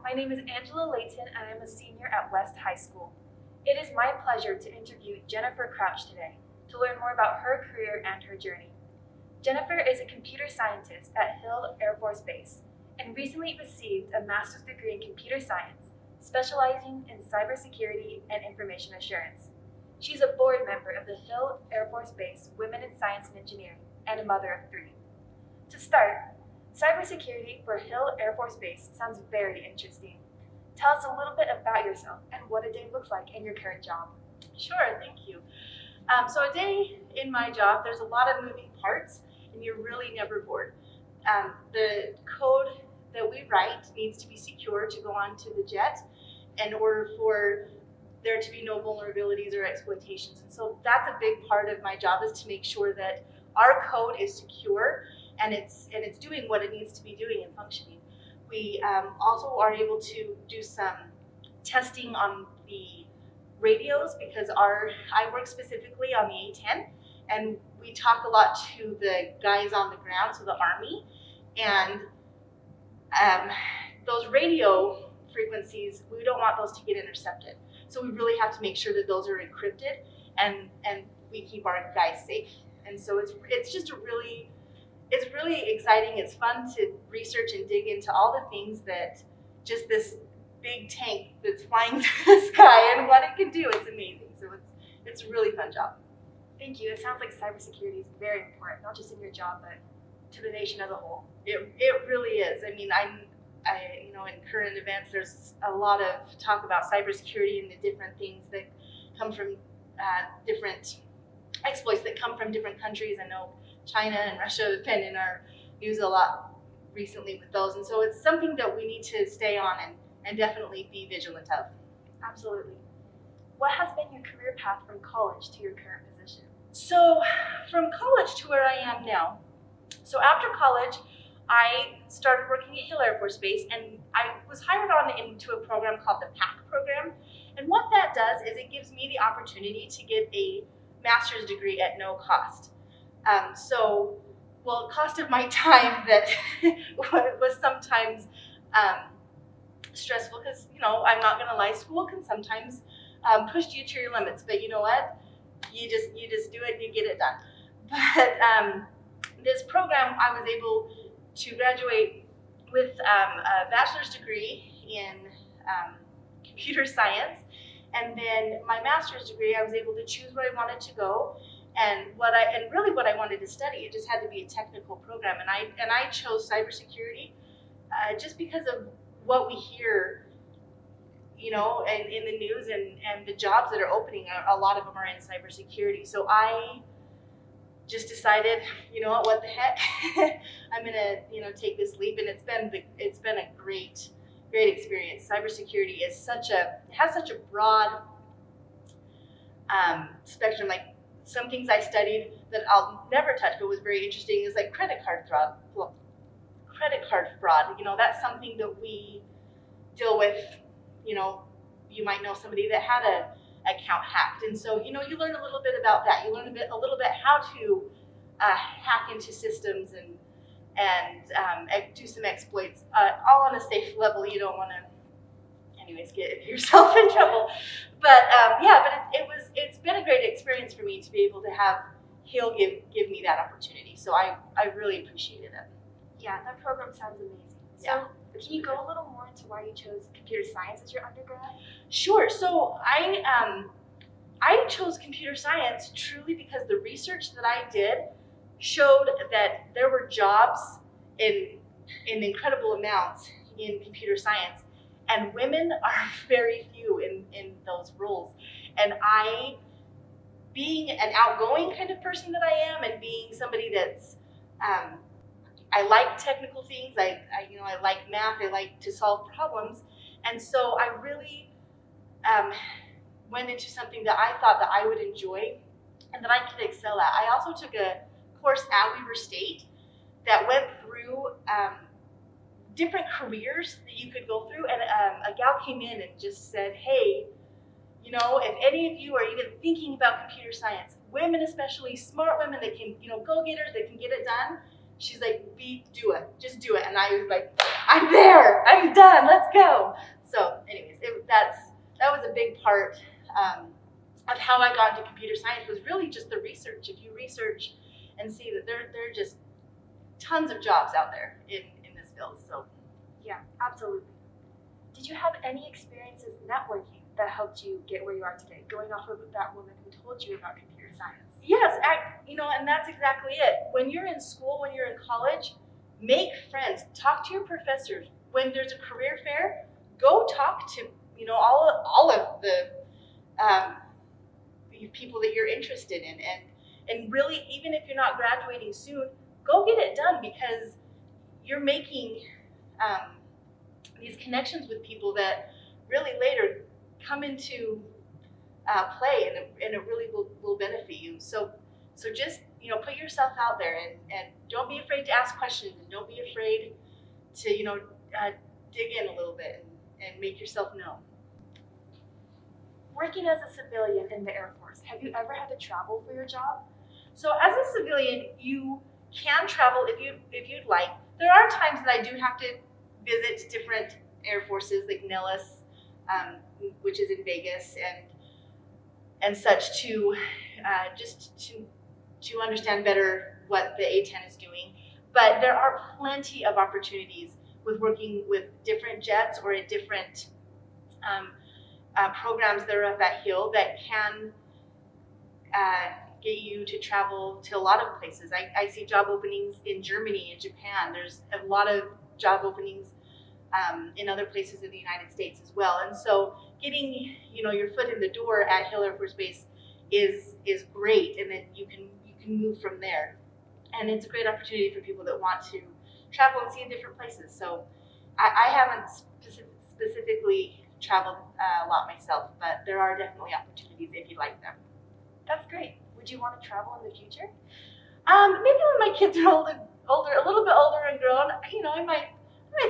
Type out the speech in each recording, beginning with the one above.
My name is Angela Layton and I'm a senior at West High School. It is my pleasure to interview Jennifer Crouch today to learn more about her career and her journey. Jennifer is a computer scientist at Hill Air Force Base and recently received a master's degree in computer science, specializing in cybersecurity and information assurance. She's a board member of the Hill Air Force Base Women in Science and Engineering and a mother of 3. To start, cybersecurity for Hill Air Force Base sounds very interesting. Tell us a little bit about yourself and what a day looks like in your current job. Sure, thank you. So a day in my job, there's a lot of moving parts and you're really never bored. The code that we write needs to be secure to go onto the jet in order for there to be no vulnerabilities or exploitations. And so that's a big part of my job, is to make sure that our code is secure and it's doing what it needs to be doing and functioning. We also are able to do some testing on the radios because I work specifically on the A-10, and we talk a lot to the guys on the ground, so the Army, and those radio frequencies, we don't want those to get intercepted. So we really have to make sure that those are encrypted and we keep our guys safe. And so it's just it's really exciting. It's fun to research and dig into all the things that just this big tank that's flying through the sky and what it can do. It's amazing. So it's a really fun job. Thank you. It sounds like cybersecurity is very important, not just in your job, but to the nation as a whole. It really is. I mean, in current events, there's a lot of talk about cybersecurity and the different things that come from different exploits that come from different countries. I know China and Russia have been in our news a lot recently with those, and so it's something that we need to stay on and definitely be vigilant of. Absolutely. What has been your career path from college to your current position? So from college to where I am now. So after college, I started working at Hill Air Force Base, and I was hired on into a program called the PAC program. And what that does is it gives me the opportunity to get a master's degree at no cost. Cost of my time that was sometimes stressful, because I'm not gonna lie, school can sometimes push you to your limits. But you know what? You just do it and you get it done. But this program, I was able to graduate with a bachelor's degree in computer science, and then my master's degree, I was able to choose where I wanted to go and what I wanted to study. It just had to be a technical program, and I chose cybersecurity just because of what we hear, and in the news and the jobs that are opening. A lot of them are in cybersecurity. So I just decided, what the heck, I'm gonna take this leap, and it's been a great experience. Cybersecurity has such a broad spectrum. Like some things I studied that I'll never touch, but was very interesting, is like credit card fraud. That's something that we deal with. You might know somebody that had a account hacked, and so you learn a little bit about that. You learn a little bit how to hack into systems and do some exploits, all on a safe level. You don't want to, anyways, get yourself in trouble. But it's been a great experience for me to be able to have Hill give me that opportunity. So I really appreciated it. Yeah, that program sounds amazing. Yeah. So can you go a little more into why you chose computer science as your undergrad? Sure. So I chose computer science truly because the research that I did showed that there were jobs in incredible amounts in computer science, and women are very few in those roles. And being an outgoing kind of person that I am, and being somebody that's I like technical things. I like math. I like to solve problems, and so I really went into something that I thought that I would enjoy and that I could excel at. I also took a course at Weber State that went through different careers that you could go through, and a gal came in and just said, "Hey, if any of you are even thinking about computer science, women especially, smart women that can, go-getters that can get it done, she's like, do it, just do it. And I was like, I'm there, I'm done, let's go. So anyways, that was a big part of how I got into computer science, was really just the research. If you research and see that there are just tons of jobs out there in this field. So Yeah, absolutely. Did you have any experiences networking that helped you get where you are today, going off of that woman who told you about computer science? yes, and that's exactly it. When you're in school, when you're in college, make friends, talk to your professors. When there's a career fair, go talk to all of the people that you're interested in, and really, even if you're not graduating soon, go get it done, because you're making these connections with people that really later come into play, and it really will benefit you. So just put yourself out there, and don't be afraid to ask questions, and don't be afraid to dig in a little bit and make yourself known. Working as a civilian in the Air Force, have you ever had to travel for your job? So as a civilian, you can travel if you'd like. There are times that I do have to visit different air forces, like Nellis, which is in Vegas, and such, to to understand better what the A-10 is doing. But there are plenty of opportunities with working with different jets or at different programs that are up at Hill that can get you to travel to a lot of places. I see job openings in Germany and Japan. There's a lot of job openings in other places in the United States as well. And so getting your foot in the door at Hill Air Force Base is great, and then you can move from there. And it's a great opportunity for people that want to travel and see in different places. So I haven't specifically traveled a lot myself, but there are definitely opportunities if you like them. That's great. Would you want to travel in the future? Maybe when my kids are older, a little bit older and grown, I might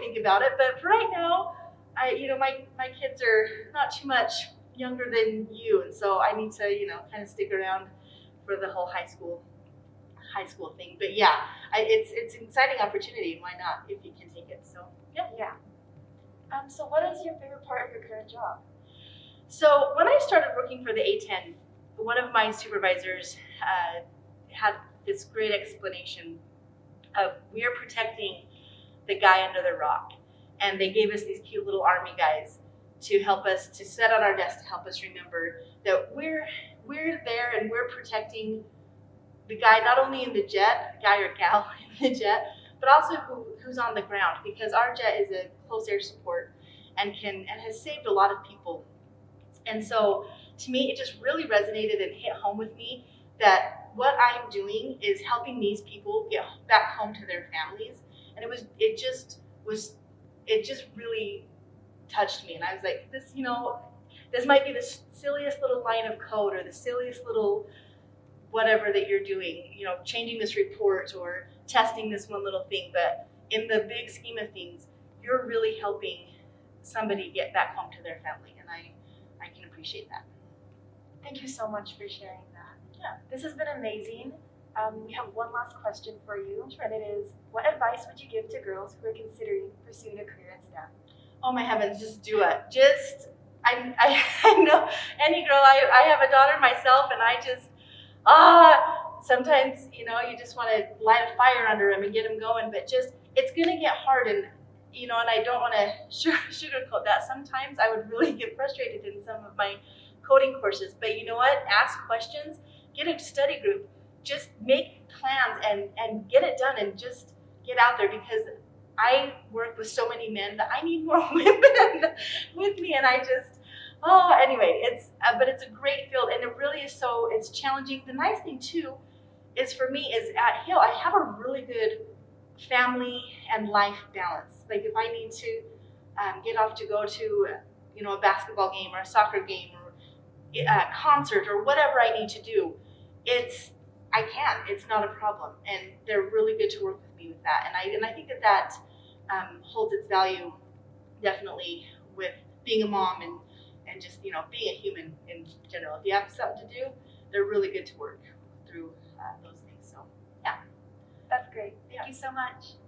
think about it. But for right now, my kids are not too much younger than you, and so I need to kind of stick around for the whole high school thing. But yeah, it's an exciting opportunity. Why not, if you can take it? So Yeah. So what is your favorite part of your current job? So when I started working for the A-10, one of my supervisors had this great explanation of, we are protecting the guy under the rock. And they gave us these cute little army guys to help us, to set on our desk, to help us remember that we're there and we're protecting the guy, not only in the jet, guy or gal in the jet, but also who's on the ground, because our jet is a close air support and has saved a lot of people. And so to me, it just really resonated and hit home with me that what I'm doing is helping these people get back home to their families. And it just really touched me. And I was like, this might be the silliest little line of code, or the silliest little whatever that you're doing, changing this report or testing this one little thing, but in the big scheme of things, you're really helping somebody get back home to their family, and I can appreciate that. Thank you so much for sharing that. Yeah. This has been amazing. We have one last question for you, and it is, what advice would you give to girls who are considering pursuing a career in STEM? Oh my heavens, just do it. I know any girl, I have a daughter myself, and I just, sometimes, you just want to light a fire under them and get them going, but it's going to get hard, and I don't want to sugarcoat that. Sometimes I would really get frustrated in some of my coding courses, but you know what? Ask questions, get a study group, just make plans and get it done, and just get out there, because I work with so many men that I need more women with me, and anyway, but it's a great field, and it really is it's challenging. The nice thing too is, for me, is at Hill, I have a really good family and life balance. Like, if I need to get off to go to a basketball game or a soccer game or a concert or whatever I need to do, I can. It's not a problem, and they're really good to work with me with that. And I think that holds its value, definitely, with being a mom and just being a human in general. If you have something to do, they're really good to work through those things. So yeah, that's great. Thank you so much.